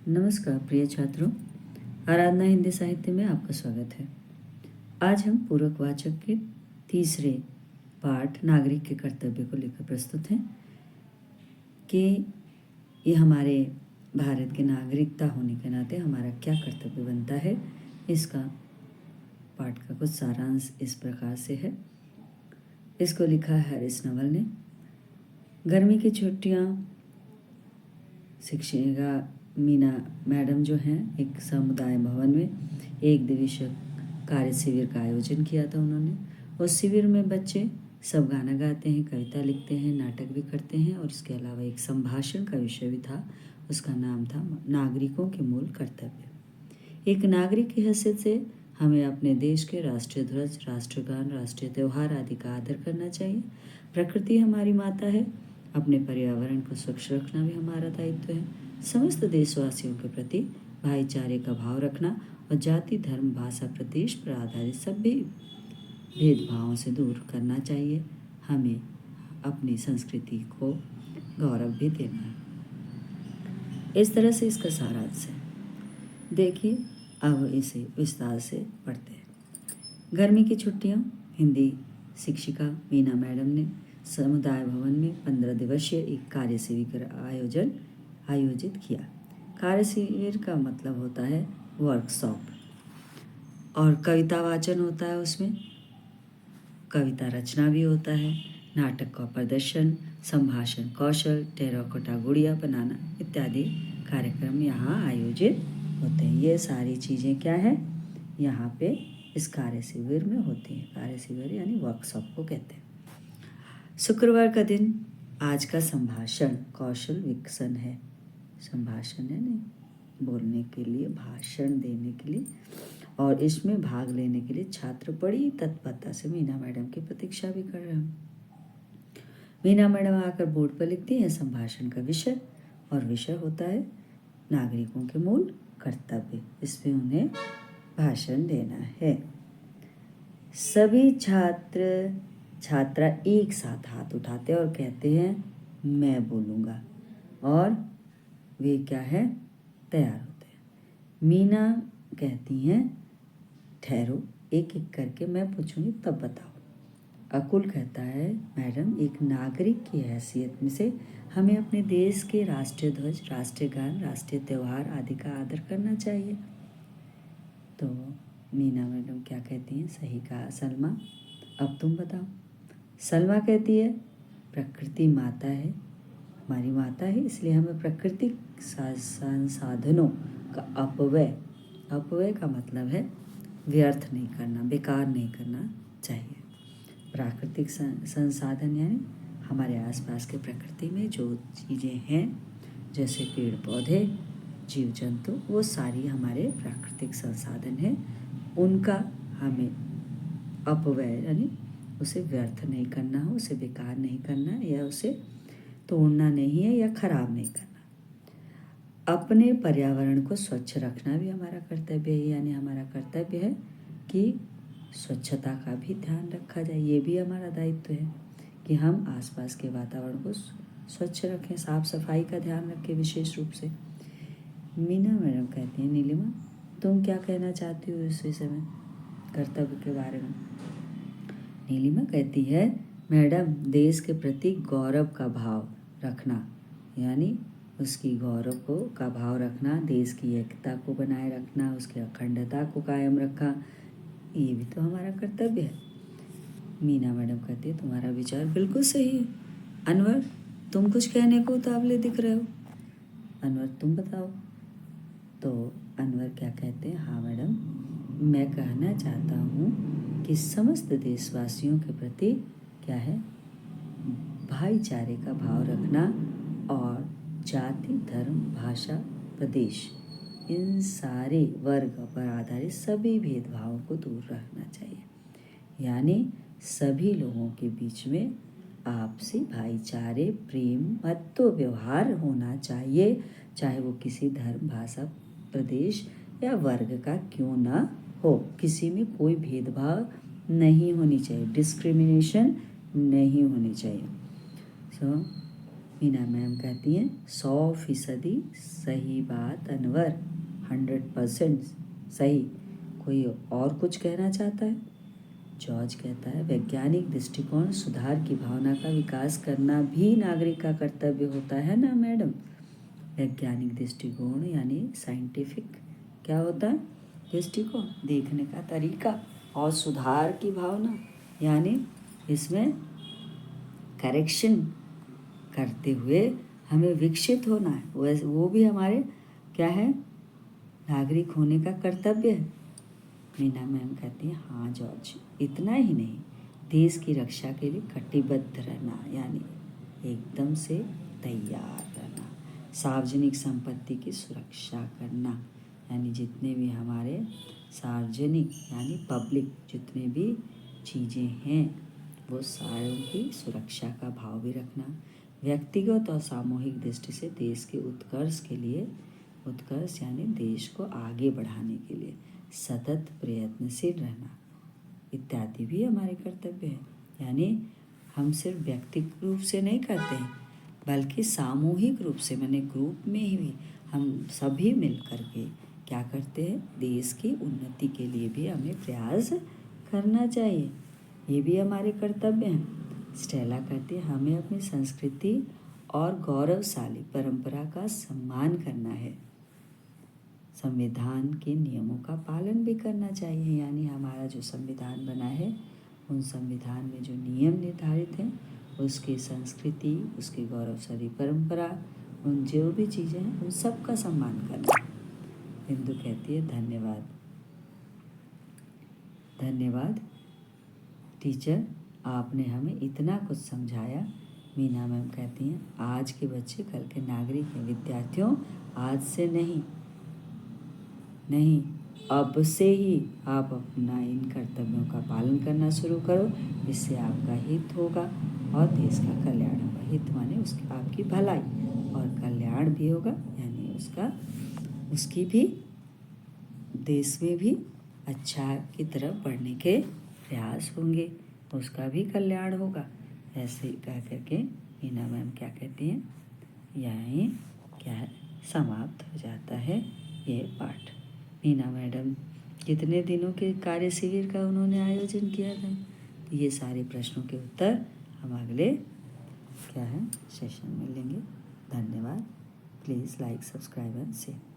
नमस्कार प्रिय छात्रों, आराधना हिंदी साहित्य में आपका स्वागत है। आज हम पूरक वाचक के तीसरे पाठ नागरिक के कर्तव्य को लेकर प्रस्तुत हैं कि ये हमारे भारत के नागरिकता होने के नाते हमारा क्या कर्तव्य बनता है। इसका पाठ का कुछ सारांश इस प्रकार से है। इसको लिखा है हरीश नवल ने। गर्मी की छुट्टियाँ शिक्षिका मीना मैडम जो हैं एक समुदाय भवन में एक दिवसीय कार्य शिविर का आयोजन किया था उन्होंने। उस शिविर में बच्चे सब गाना गाते हैं, कविता लिखते हैं, नाटक भी करते हैं और इसके अलावा एक संभाषण का विषय भी था। उसका नाम था नागरिकों के मूल कर्तव्य। एक नागरिक की हैसियत से हमें अपने देश के राष्ट्रीय ध्वज, राष्ट्रगान, राष्ट्रीय त्यौहार आदि का आदर करना चाहिए। प्रकृति हमारी माता है। अपने पर्यावरण को स्वच्छ रखना भी हमारा दायित्व है। समस्त देशवासियों के प्रति भाईचारे का भाव रखना और जाति, धर्म, भाषा, प्रदेश पर आधारित सभी भेदभावों से दूर करना चाहिए। हमें अपनी संस्कृति को गौरव भी देना है। इस तरह से इसका सारांश है। देखिए, अब इसे विस्तार से पढ़ते हैं। गर्मी की छुट्टियाँ हिंदी शिक्षिका मीना मैडम ने समुदाय भवन में 15 दिवसीय एक कार्य शिविर का आयोजित किया। कार्य शिविर का मतलब होता है वर्कशॉप और कविता वाचन होता है। उसमें कविता रचना भी होता है, नाटक का प्रदर्शन, संभाषण कौशल, टेराकोटा गुड़िया बनाना इत्यादि कार्यक्रम यहाँ आयोजित होते हैं। ये सारी चीज़ें क्या है यहाँ पे इस कार्य शिविर में होती हैं। कार्य शिविर यानी वर्कशॉप को कहते हैं। शुक्रवार का दिन आज का संभाषण कौशल विकसन है। संभाषण है नहीं, बोलने के लिए, भाषण देने के लिए, और इसमें भाग लेने के लिए छात्र बड़ी तत्परता से मीना मैडम की प्रतीक्षा भी कर रहे हैं। मीना मैडम आकर बोर्ड पर लिखती हैं संभाषण का विषय, और विषय होता है नागरिकों के मूल कर्तव्य। इसमें उन्हें भाषण देना है। सभी छात्र छात्रा एक साथ हाथ उठाते और कहते हैं मैं बोलूँगा, और वे क्या है तैयार होते हैं। मीना कहती हैं ठहरो, एक एक करके मैं पूछूंगी तब बताओ। अकुल कहता है मैडम एक नागरिक की हैसियत में से हमें अपने देश के राष्ट्रीय ध्वज, राष्ट्रीय गान, राष्ट्रीय त्यौहार आदि का आदर करना चाहिए। तो मीना मैडम क्या कहती हैं, सही कहा सलमा, अब तुम बताओ। सलमा कहती है प्रकृति माता है, हमारी माता है, इसलिए हमें प्राकृतिक संसाधनों का अपव्यय का मतलब है व्यर्थ नहीं करना, बेकार नहीं करना चाहिए। प्राकृतिक संसाधन यानी हमारे आसपास के प्रकृति में जो चीज़ें हैं जैसे पेड़ पौधे, जीव जंतु, वो सारी हमारे प्राकृतिक संसाधन हैं। उनका हमें अपव्यय यानी उसे व्यर्थ नहीं करना हो, उसे बेकार नहीं करना, या उसे तोड़ना नहीं है या खराब नहीं करना। अपने पर्यावरण को स्वच्छ रखना भी हमारा कर्तव्य है, यानी हमारा कर्तव्य है कि स्वच्छता का भी ध्यान रखा जाए। ये भी हमारा दायित्व है कि हम आसपास के वातावरण को स्वच्छ रखें, साफ सफाई का ध्यान रखें विशेष रूप से। मीना मैडम कहती हैं नीलिमा तुम क्या कहना चाहती हो इस विषय में, कर्तव्य के बारे में। नीलिमा कहती है मैडम देश के प्रति गौरव का भाव रखना, यानी उसकी गौरव का भाव रखना, देश की एकता को बनाए रखना, उसकी अखंडता को कायम रखा, ये भी तो हमारा कर्तव्य है। मीना मैडम कहती है तुम्हारा विचार बिल्कुल सही है अनवर, तुम कुछ कहने को उतावले दिख रहे हो। अनवर तुम बताओ। तो अनवर क्या कहते हैं, हाँ मैडम मैं कहना चाहता हूँ कि समस्त देशवासियों के प्रति क्या है भाईचारे का भाव रखना और जाति, धर्म, भाषा, प्रदेश, इन सारे वर्ग पर आधारित सभी भेदभावों को दूर रखना चाहिए। यानी सभी लोगों के बीच में आपसी भाईचारे, प्रेम, मत्तो व्यवहार होना चाहिए, चाहे वो किसी धर्म, भाषा, प्रदेश या वर्ग का क्यों ना हो। किसी में कोई भेदभाव नहीं होनी चाहिए, डिस्क्रिमिनेशन नहीं होनी चाहिए। मीना मैम कहती हैं 100% सही बात अनवर, 100% सही। कोई और कुछ कहना चाहता है? जॉर्ज कहता है वैज्ञानिक दृष्टिकोण सुधार की भावना का विकास करना भी नागरिक का कर्तव्य होता है ना मैडम। वैज्ञानिक दृष्टिकोण यानी साइंटिफिक क्या होता है? दृष्टिकोण, देखने का तरीका, और सुधार की भावना यानी इसमें करेक्शन करते हुए हमें विकसित होना है। वो भी हमारे क्या है? नागरिक होने का कर्तव्य है। मीना मैम कहती हैं हाँ जॉर्ज, इतना ही नहीं, देश की रक्षा के लिए कटिबद्ध रहना यानी एकदम से तैयार रहना। सार्वजनिक संपत्ति की सुरक्षा करना यानी जितने भी हमारे सार्वजनिक यानी पब्लिक जितने भी चीज़ें हैं वो सारों की सुरक्षा का भाव भी रखना। व्यक्तिगत और सामूहिक दृष्टि से देश के उत्कर्ष के लिए, उत्कर्ष यानी देश को आगे बढ़ाने के लिए सतत प्रयत्नशील रहना इत्यादि भी हमारे कर्तव्य है। यानी हम सिर्फ व्यक्तिगत रूप से नहीं करते हैं बल्कि सामूहिक रूप से, माने ग्रुप में ही हम सभी मिल करके क्या करते हैं? देश की उन्नति के लिए भी हमें प्रयास करना चाहिए। ये भी हमारे कर्तव्य हैं। स्टेला कहती है हमें अपनी संस्कृति और गौरवशाली परंपरा का सम्मान करना है। संविधान के नियमों का पालन भी करना चाहिए। यानी हमारा जो संविधान बना है उन संविधान में जो नियम निर्धारित हैं उसकी संस्कृति, उसकी गौरवशाली परंपरा, उन जो भी चीज़ें हैं उन सब का सम्मान करना। बिंदु कहती है धन्यवाद, धन्यवाद टीचर, आपने हमें इतना कुछ समझाया। मीना मैम कहती हैं आज के बच्चे कल के नागरिक हैं। विद्यार्थियों, आज से नहीं, अब से ही आप अपना इन कर्तव्यों का पालन करना शुरू करो। इससे आपका हित होगा और देश का कल्याण होगा। हित माने उसकी आपकी भलाई और कल्याण भी होगा, यानी उसकी भी देश में भी अच्छा की तरफ बढ़ने के प्रयास होंगे, उसका भी कल्याण होगा। ऐसे कह करके मीना मैम क्या कहती हैं, यहीं क्या है समाप्त हो जाता है ये पाठ। मीना मैडम कितने दिनों के कार्य शिविर का उन्होंने आयोजन किया था। ये सारे प्रश्नों के उत्तर हम अगले क्या है सेशन में लेंगे। धन्यवाद। Please like, subscribe and share.